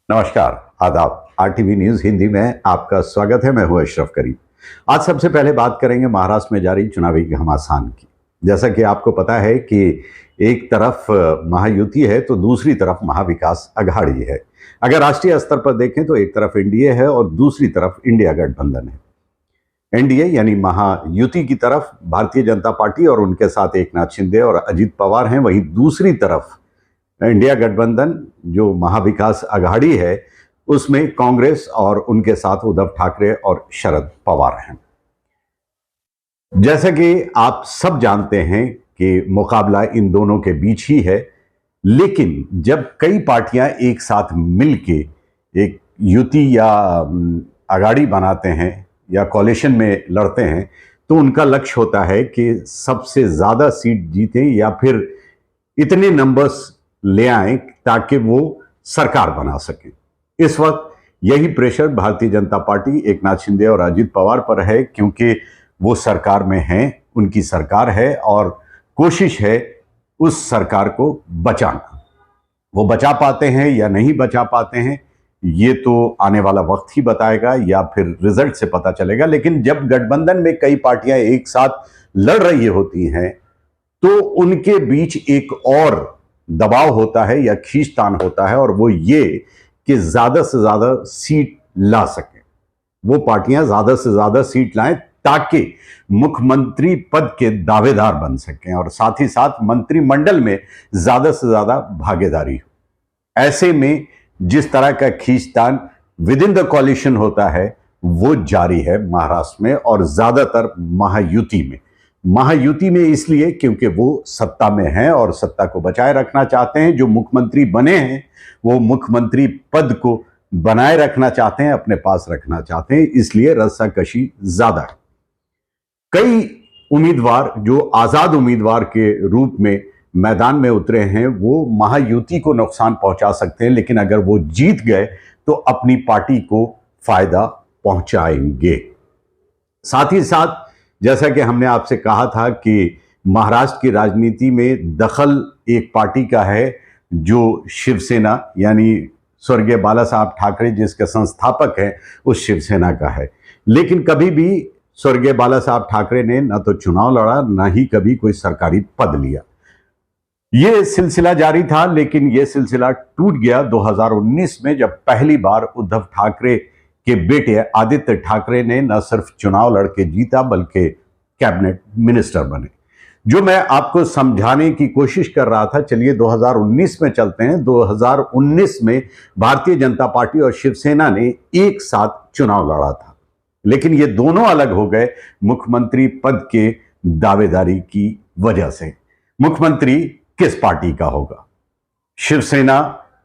नमस्कार, आदाब। RTV news Hindi में आपका स्वागत है। मैं हूं अशरफ करीम। आज सबसे पहले बात करेंगे महाराष्ट्र में जारी चुनावी घमासान की। जैसा कि आपको पता है कि एक तरफ महायुति है तो दूसरी तरफ महाविकास अघाड़ी है। अगर राष्ट्रीय स्तर पर देखें तो एक तरफ एनडीए है और दूसरी तरफ इंडिया गठबंधन है। एनडीए यानी महायुति की तरफ भारतीय जनता पार्टी और उनके साथ एकनाथ शिंदे और अजित पवार हैं। वहीं दूसरी तरफ इंडिया गठबंधन जो महाविकास अघाड़ी है उसमें कांग्रेस और उनके साथ उद्धव ठाकरे और शरद पवार हैं। जैसा कि आप सब जानते हैं कि मुकाबला इन दोनों के बीच ही है, लेकिन जब कई पार्टियां एक साथ मिलके एक युति या अघाड़ी बनाते हैं या कोalition में लड़ते हैं तो उनका लक्ष्य होता है कि सबसे ज्यादा सीट जीतें या फिर इतने नंबर्स ले आए ताकि वो सरकार बना सके। इस वक्त यही प्रेशर भारतीय जनता पार्टी, एकनाथ शिंदे और अजित पवार पर है, क्योंकि वो सरकार में हैं, उनकी सरकार है और कोशिश है उस सरकार को बचाना। वो बचा पाते हैं या नहीं बचा पाते हैं ये तो आने वाला वक्त ही बताएगा या फिर रिजल्ट से पता चलेगा। लेकिन जब गठबंधन में कई पार्टियां एक साथ लड़ रही होती हैं तो उनके बीच एक और दबाव होता है या खींचतान होता है, और वो ये कि ज्यादा से ज्यादा सीट ला सके। वो पार्टियां ज्यादा से ज्यादा सीट लाएं ताकि मुख्यमंत्री पद के दावेदार बन सकें और साथ ही साथ मंत्रिमंडल में ज्यादा से ज्यादा भागीदारी हो। ऐसे में जिस तरह का खींचतान विद इन द कोalition होता है वो जारी है महाराष्ट्र में और ज्यादातर महायुति में इसलिए क्योंकि वो सत्ता में हैं और सत्ता को बचाए रखना चाहते हैं। जो मुख्यमंत्री बने हैं वो मुख्यमंत्री पद को बनाए रखना चाहते हैं, अपने पास रखना चाहते हैं, इसलिए रस्साकशी ज्यादा है। कई उम्मीदवार जो आजाद उम्मीदवार के रूप में मैदान में उतरे हैं वो महायुति को नुकसान पहुंचा सकते हैं, लेकिन अगर वो जीत गए तो अपनी पार्टी को फायदा पहुंचाएंगे। साथ ही साथ जैसा कि हमने आपसे कहा था कि महाराष्ट्र की राजनीति में दखल एक पार्टी का है जो शिवसेना यानी स्वर्गीय बाला साहब ठाकरे जिसके संस्थापक हैं उस शिवसेना का है। लेकिन कभी भी स्वर्गीय बाला साहब ठाकरे ने न तो चुनाव लड़ा न ही कभी कोई सरकारी पद लिया। ये सिलसिला जारी था, लेकिन ये सिलसिला टूट गया 2019 में जब पहली बार उद्धव ठाकरे के बेटे आदित्य ठाकरे ने न सिर्फ चुनाव लड़के जीता बल्कि कैबिनेट मिनिस्टर बने। जो मैं आपको समझाने की कोशिश कर रहा था, चलिए 2019 में चलते हैं। 2019 में भारतीय जनता पार्टी और शिवसेना ने एक साथ चुनाव लड़ा था, लेकिन ये दोनों अलग हो गए मुख्यमंत्री पद के दावेदारी की वजह से। मुख्यमंत्री किस पार्टी का होगा? शिवसेना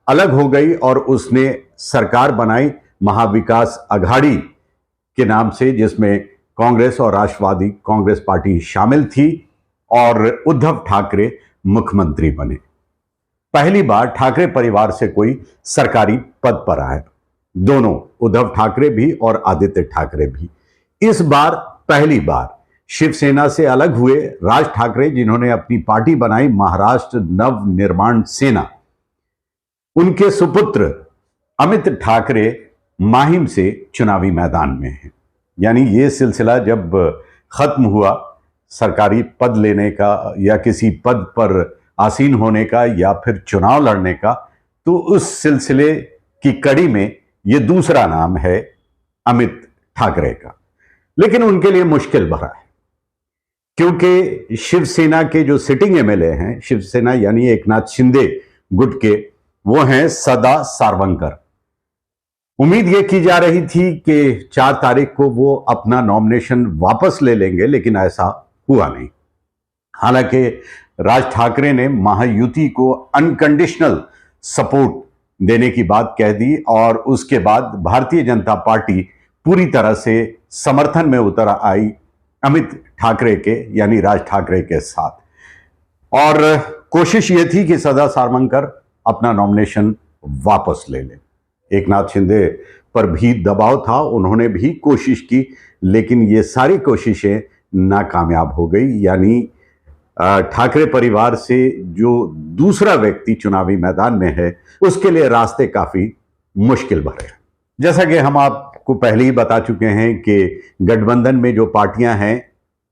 अलग हो गई और उसने सरकार बनाई महाविकास अघाड़ी के नाम से, जिसमें कांग्रेस और राष्ट्रवादी कांग्रेस पार्टी शामिल थी और उद्धव ठाकरे मुख्यमंत्री बने। पहली बार ठाकरे परिवार से कोई सरकारी पद पर आए, दोनों उद्धव ठाकरे भी और आदित्य ठाकरे भी। इस बार पहली बार शिवसेना से अलग हुए राज ठाकरे, जिन्होंने अपनी पार्टी बनाई महाराष्ट्र नव निर्माण सेना। उनके सुपुत्र अमित ठाकरे माहिम से चुनावी मैदान में हैं। यानी ये सिलसिला जब खत्म हुआ सरकारी पद लेने का या किसी पद पर आसीन होने का या फिर चुनाव लड़ने का, तो उस सिलसिले की कड़ी में ये दूसरा नाम है अमित ठाकरे का। लेकिन उनके लिए मुश्किल भरा है, क्योंकि शिवसेना के जो सिटिंग एमएलए हैं, शिवसेना यानी एकनाथ शिंदे गुट के, वो हैं सदा सारवंकर। उम्मीद ये की जा रही थी कि 4 तारीख को वो अपना नॉमिनेशन वापस ले लेंगे, लेकिन ऐसा हुआ नहीं। हालांकि राज ठाकरे ने महायुति को अनकंडीशनल सपोर्ट देने की बात कह दी और उसके बाद भारतीय जनता पार्टी पूरी तरह से समर्थन में उतर आई अमित ठाकरे के यानी राज ठाकरे के साथ। और कोशिश ये थी कि सदा सारवंकर अपना नॉमिनेशन वापस ले लें। एकनाथ शिंदे पर भी दबाव था, उन्होंने भी कोशिश की, लेकिन ये सारी कोशिशें नाकामयाब हो गई। यानी ठाकरे परिवार से जो दूसरा व्यक्ति चुनावी मैदान में है उसके लिए रास्ते काफी मुश्किल भरे। जैसा कि हम आपको पहले ही बता चुके हैं कि गठबंधन में जो पार्टियां हैं,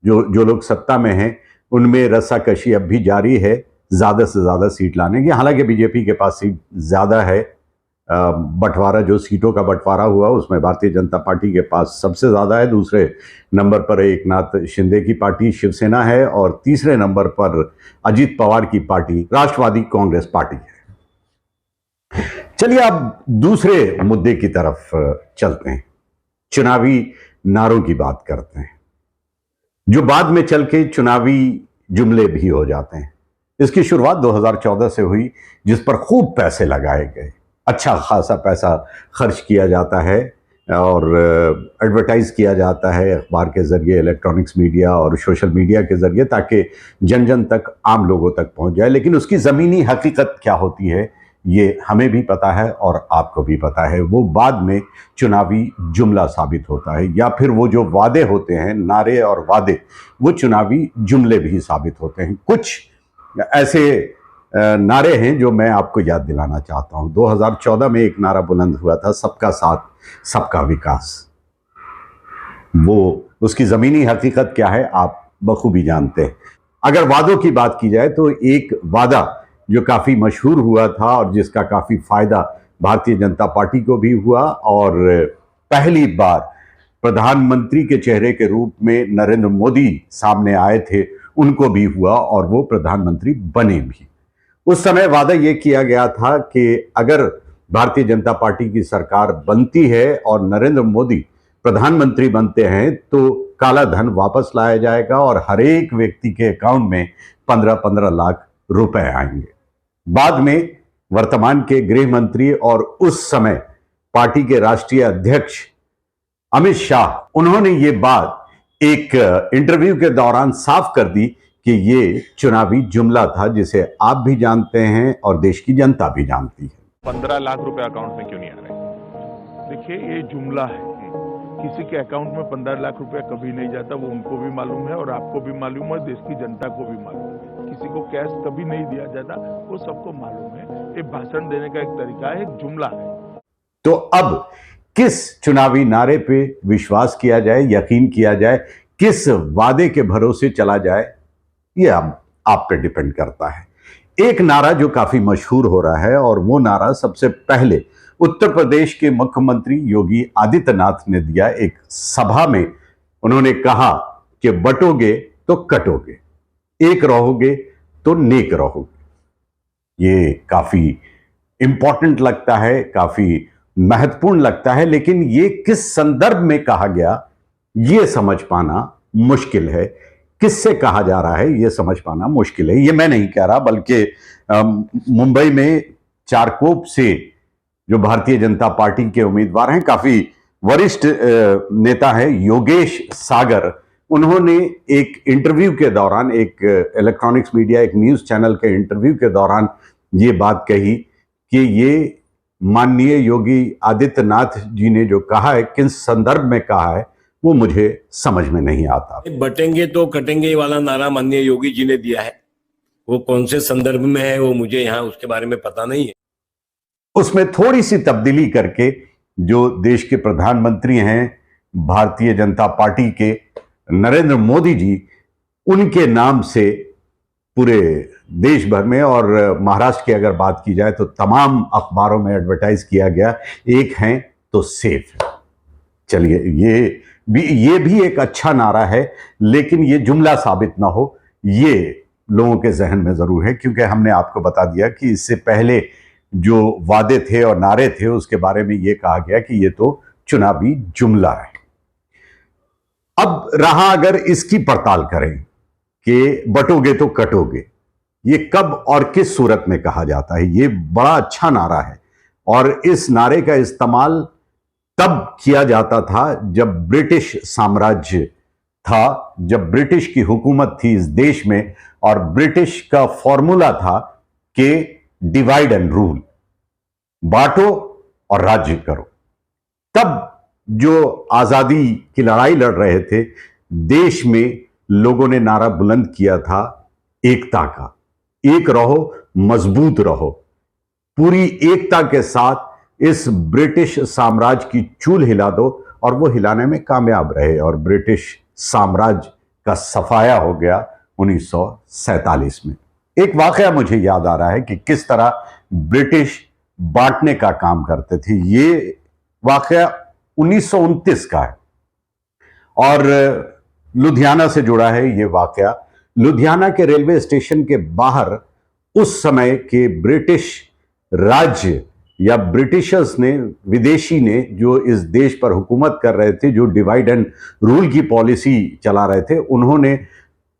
जो लोग सत्ता में हैं, उनमें रस्साकशी अब भी जारी है ज़्यादा से ज़्यादा सीट लाने की। हालांकि बीजेपी के पास सीट ज़्यादा है, बंटवारा, जो सीटों का बंटवारा हुआ उसमें भारतीय जनता पार्टी के पास सबसे ज़्यादा है। दूसरे नंबर पर एकनाथ शिंदे की पार्टी शिवसेना है और तीसरे नंबर पर अजीत पवार की पार्टी राष्ट्रवादी कांग्रेस पार्टी है। चलिए अब दूसरे मुद्दे की तरफ चलते हैं, चुनावी नारों की बात करते हैं, जो बाद में चल के चुनावी जुमले भी हो जाते हैं। इसकी शुरुआत 2014 से हुई, जिस पर खूब पैसे लगाए गए, अच्छा खासा पैसा खर्च किया जाता है और एडवर्टाइज किया जाता है अखबार के ज़रिए, इलेक्ट्रॉनिक्स मीडिया और सोशल मीडिया के ज़रिए, ताकि जन जन तक, आम लोगों तक पहुंच जाए। लेकिन उसकी ज़मीनी हकीकत क्या होती है ये हमें भी पता है और आपको भी पता है। वो बाद में चुनावी जुमला साबित होता है, या फिर वो जो वादे होते हैं, नारे और वादे, वो चुनावी जुमले भी साबित होते हैं। कुछ ऐसे नारे हैं जो मैं आपको याद दिलाना चाहता हूं। 2014 में एक नारा बुलंद हुआ था, सबका साथ सबका विकास। वो उसकी ज़मीनी हकीकत क्या है आप बखूबी जानते हैं। अगर वादों की बात की जाए तो एक वादा जो काफ़ी मशहूर हुआ था और जिसका काफ़ी फ़ायदा भारतीय जनता पार्टी को भी हुआ, और पहली बार प्रधानमंत्री के चेहरे के रूप में नरेंद्र मोदी सामने आए थे, उनको भी हुआ और वो प्रधानमंत्री बने भी। उस समय वादा ये किया गया था कि अगर भारतीय जनता पार्टी की सरकार बनती है और नरेंद्र मोदी प्रधानमंत्री बनते हैं तो काला धन वापस लाया जाएगा और हर एक व्यक्ति के अकाउंट में 15-15 लाख रुपए आएंगे। बाद में वर्तमान के गृह मंत्री और उस समय पार्टी के राष्ट्रीय अध्यक्ष अमित शाह, उन्होंने ये बात एक इंटरव्यू के दौरान साफ कर दी कि ये चुनावी जुमला था, जिसे आप भी जानते हैं और देश की जनता भी जानती है। 15 लाख रुपए अकाउंट में क्यों नहीं आ रहे? देखिए, ये जुमला है। किसी के अकाउंट में 15 लाख रुपए कभी नहीं जाता, वो उनको भी मालूम है और आपको भी मालूम है, देश की जनता को भी मालूम है। किसी को कैश कभी नहीं दिया जाता, वो सबको मालूम है। ये भाषण देने का एक तरीका है, एक जुमला है। तो अब किस चुनावी नारे पे विश्वास किया जाए, यकीन किया जाए, किस वादे के भरोसे चला जाए, ये आप पे डिपेंड करता है। एक नारा जो काफी मशहूर हो रहा है, और वो नारा सबसे पहले उत्तर प्रदेश के मुख्यमंत्री योगी आदित्यनाथ ने दिया। एक सभा में उन्होंने कहा कि बटोगे तो कटोगे, एक रहोगे तो नेक रहोगे। ये काफी इंपॉर्टेंट लगता है, काफी महत्वपूर्ण लगता है, लेकिन ये किस संदर्भ में कहा गया ये समझ पाना मुश्किल है। किससे कहा जा रहा है ये समझ पाना मुश्किल है। ये मैं नहीं कह रहा, बल्कि मुंबई में चारकोप से जो भारतीय जनता पार्टी के उम्मीदवार हैं, काफी वरिष्ठ नेता है योगेश सागर, उन्होंने एक इंटरव्यू के दौरान, एक इलेक्ट्रॉनिक्स मीडिया, एक न्यूज चैनल के इंटरव्यू के दौरान ये बात कही कि ये माननीय योगी आदित्यनाथ जी ने जो कहा है, किस संदर्भ में कहा है, वो मुझे समझ में नहीं आता। बटेंगे तो कटेंगे वाला नारा माननीय योगी जी ने दिया है, वो कौन से संदर्भ में है वो मुझे यहाँ उसके बारे में पता नहीं है। उसमें थोड़ी सी तब्दीली करके जो देश के प्रधानमंत्री हैं भारतीय जनता पार्टी के, नरेंद्र मोदी जी, उनके नाम से पूरे देश भर में और महाराष्ट्र की अगर बात की जाए तो तमाम अखबारों में एडवर्टाइज किया गया, एक हैं तो सेफ है। चलिए, ये भी एक अच्छा नारा है, लेकिन ये जुमला साबित ना हो, ये लोगों के जहन में जरूर है, क्योंकि हमने आपको बता दिया कि इससे पहले जो वादे थे और नारे थे उसके बारे में ये कहा गया कि ये तो चुनावी जुमला है। अब रहा अगर इसकी पड़ताल करें कि बटोगे तो कटोगे, ये कब और किस सूरत में कहा जाता है, ये बड़ा अच्छा नारा है। और इस नारे का इस्तेमाल तब किया जाता था जब ब्रिटिश साम्राज्य था, जब ब्रिटिश की हुकूमत थी इस देश में, और ब्रिटिश का फॉर्मूला था कि डिवाइड एंड रूल, बांटो और राज्य करो। तब जो आजादी की लड़ाई लड़ रहे थे देश में, लोगों ने नारा बुलंद किया था एकता का, एक रहो मजबूत रहो। पूरी एकता के साथ इस ब्रिटिश साम्राज्य की चूल हिला दो, और वो हिलाने में कामयाब रहे और ब्रिटिश साम्राज्य का सफाया हो गया 1947 में। एक वाकया मुझे याद आ रहा है कि किस तरह ब्रिटिश बांटने का काम करते थे। ये वाकया 1929 का है और लुधियाना से जुड़ा है। ये वाकया लुधियाना के रेलवे स्टेशन के बाहर उस समय के ब्रिटिश राज्य या ब्रिटिशर्स ने, विदेशी ने, जो इस देश पर हुकूमत कर रहे थे, जो डिवाइड एंड रूल की पॉलिसी चला रहे थे, उन्होंने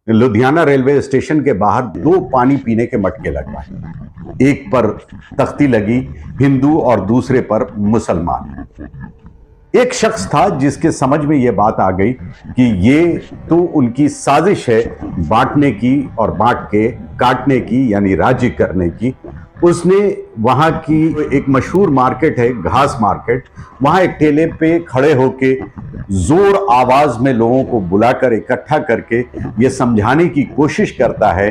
लुधियाना रेलवे स्टेशन के बाहर 2 पानी पीने के मटके लगवाए। एक पर तख्ती लगी हिंदू और दूसरे पर मुसलमान। एक शख्स था जिसके समझ में यह बात आ गई कि ये तो उनकी साजिश है बांटने की और बांट के काटने की, यानी राज्य करने की। उसने वहां की एक मशहूर मार्केट है, घास मार्केट, वहां एक ठेले पे खड़े होके जोर आवाज में लोगों को बुलाकर इकट्ठा करके ये समझाने की कोशिश करता है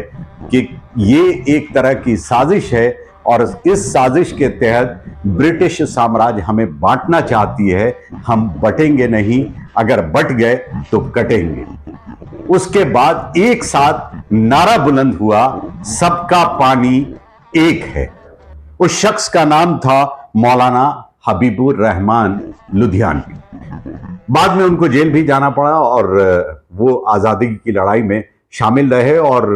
कि ये एक तरह की साजिश है और इस साजिश के तहत ब्रिटिश साम्राज्य हमें बांटना चाहती है। हम बटेंगे नहीं, अगर बट गए तो कटेंगे। उसके बाद एक साथ नारा बुलंद हुआ, सबका पानी एक है। उस शख्स का नाम था मौलाना हबीबुर रहमान लुधियानवी। बाद में उनको जेल भी जाना पड़ा और वो आजादी की लड़ाई में शामिल रहे और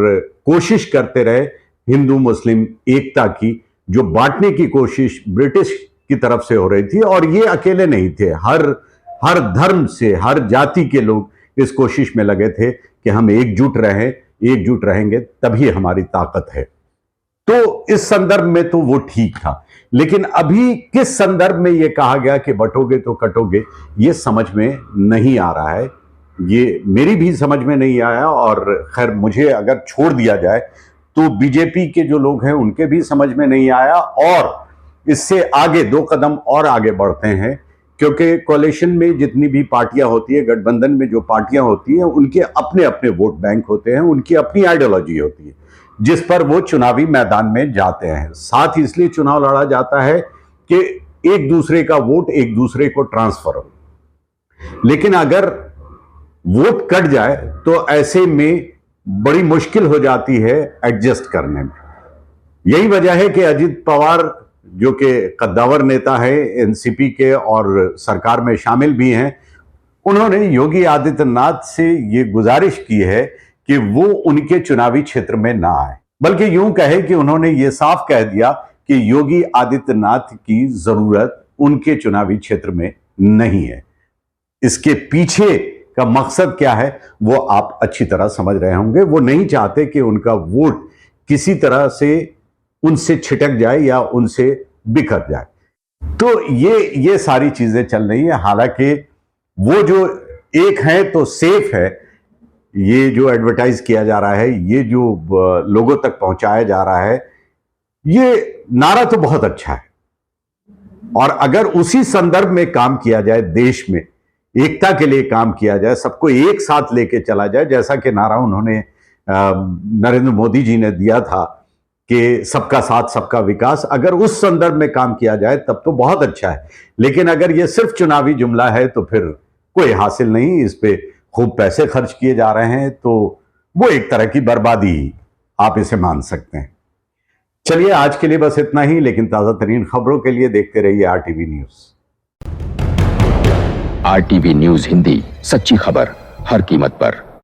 कोशिश करते रहे हिंदू मुस्लिम एकता की, जो बांटने की कोशिश ब्रिटिश की तरफ से हो रही थी। और ये अकेले नहीं थे, हर धर्म से, हर जाति के लोग इस कोशिश में लगे थे कि हम एकजुट रहें, एकजुट रहेंगे तभी हमारी ताकत है। तो इस संदर्भ में तो वो ठीक था, लेकिन अभी किस संदर्भ में ये कहा गया कि बटोगे तो कटोगे, ये समझ में नहीं आ रहा है। ये मेरी भी समझ में नहीं आया और खैर मुझे अगर छोड़ दिया जाए तो बीजेपी के जो लोग हैं उनके भी समझ में नहीं आया। और इससे आगे 2 कदम और आगे बढ़ते हैं, क्योंकि कोalition में जितनी भी पार्टियां होती है, गठबंधन में जो पार्टियां होती हैं, उनके अपने अपने वोट बैंक होते हैं, उनकी अपनी आइडियोलॉजी होती है जिस पर वो चुनावी मैदान में जाते हैं। साथ ही इसलिए चुनाव लड़ा जाता है कि एक दूसरे का वोट एक दूसरे को ट्रांसफर हो। लेकिन अगर वोट कट जाए तो ऐसे में बड़ी मुश्किल हो जाती है एडजस्ट करने में। यही वजह है कि अजित पवार, जो कि कद्दावर नेता है एनसीपी के और सरकार में शामिल भी हैं, उन्होंने योगी आदित्यनाथ से ये गुजारिश की है कि वो उनके चुनावी क्षेत्र में ना आए। बल्कि यूं कहे कि उन्होंने ये साफ कह दिया कि योगी आदित्यनाथ की जरूरत उनके चुनावी क्षेत्र में नहीं है। इसके पीछे का मकसद क्या है वो आप अच्छी तरह समझ रहे होंगे। वो नहीं चाहते कि उनका वोट किसी तरह से उनसे छिटक जाए या उनसे बिखर जाए। तो ये सारी चीजें चल रही है। हालांकि वो जो एक है तो सेफ है, ये जो एडवर्टाइज किया जा रहा है, ये जो लोगों तक पहुंचाया जा रहा है, ये नारा तो बहुत अच्छा है। और अगर उसी संदर्भ में काम किया जाए, देश में एकता के लिए काम किया जाए, सबको एक साथ लेके चला जाए, जैसा कि नारा उन्होंने नरेंद्र मोदी जी ने दिया था कि सबका साथ सबका विकास, अगर उस संदर्भ में काम किया जाए तब तो बहुत अच्छा है। लेकिन अगर ये सिर्फ चुनावी जुमला है तो फिर कोई हासिल नहीं, इस पे खूब पैसे खर्च किए जा रहे हैं, तो वो एक तरह की बर्बादी आप इसे मान सकते हैं। चलिए आज के लिए बस इतना ही, लेकिन ताजा तरीन खबरों के लिए देखते रहिए RTV news. RTV news Hindi, सच्ची खबर हर कीमत पर।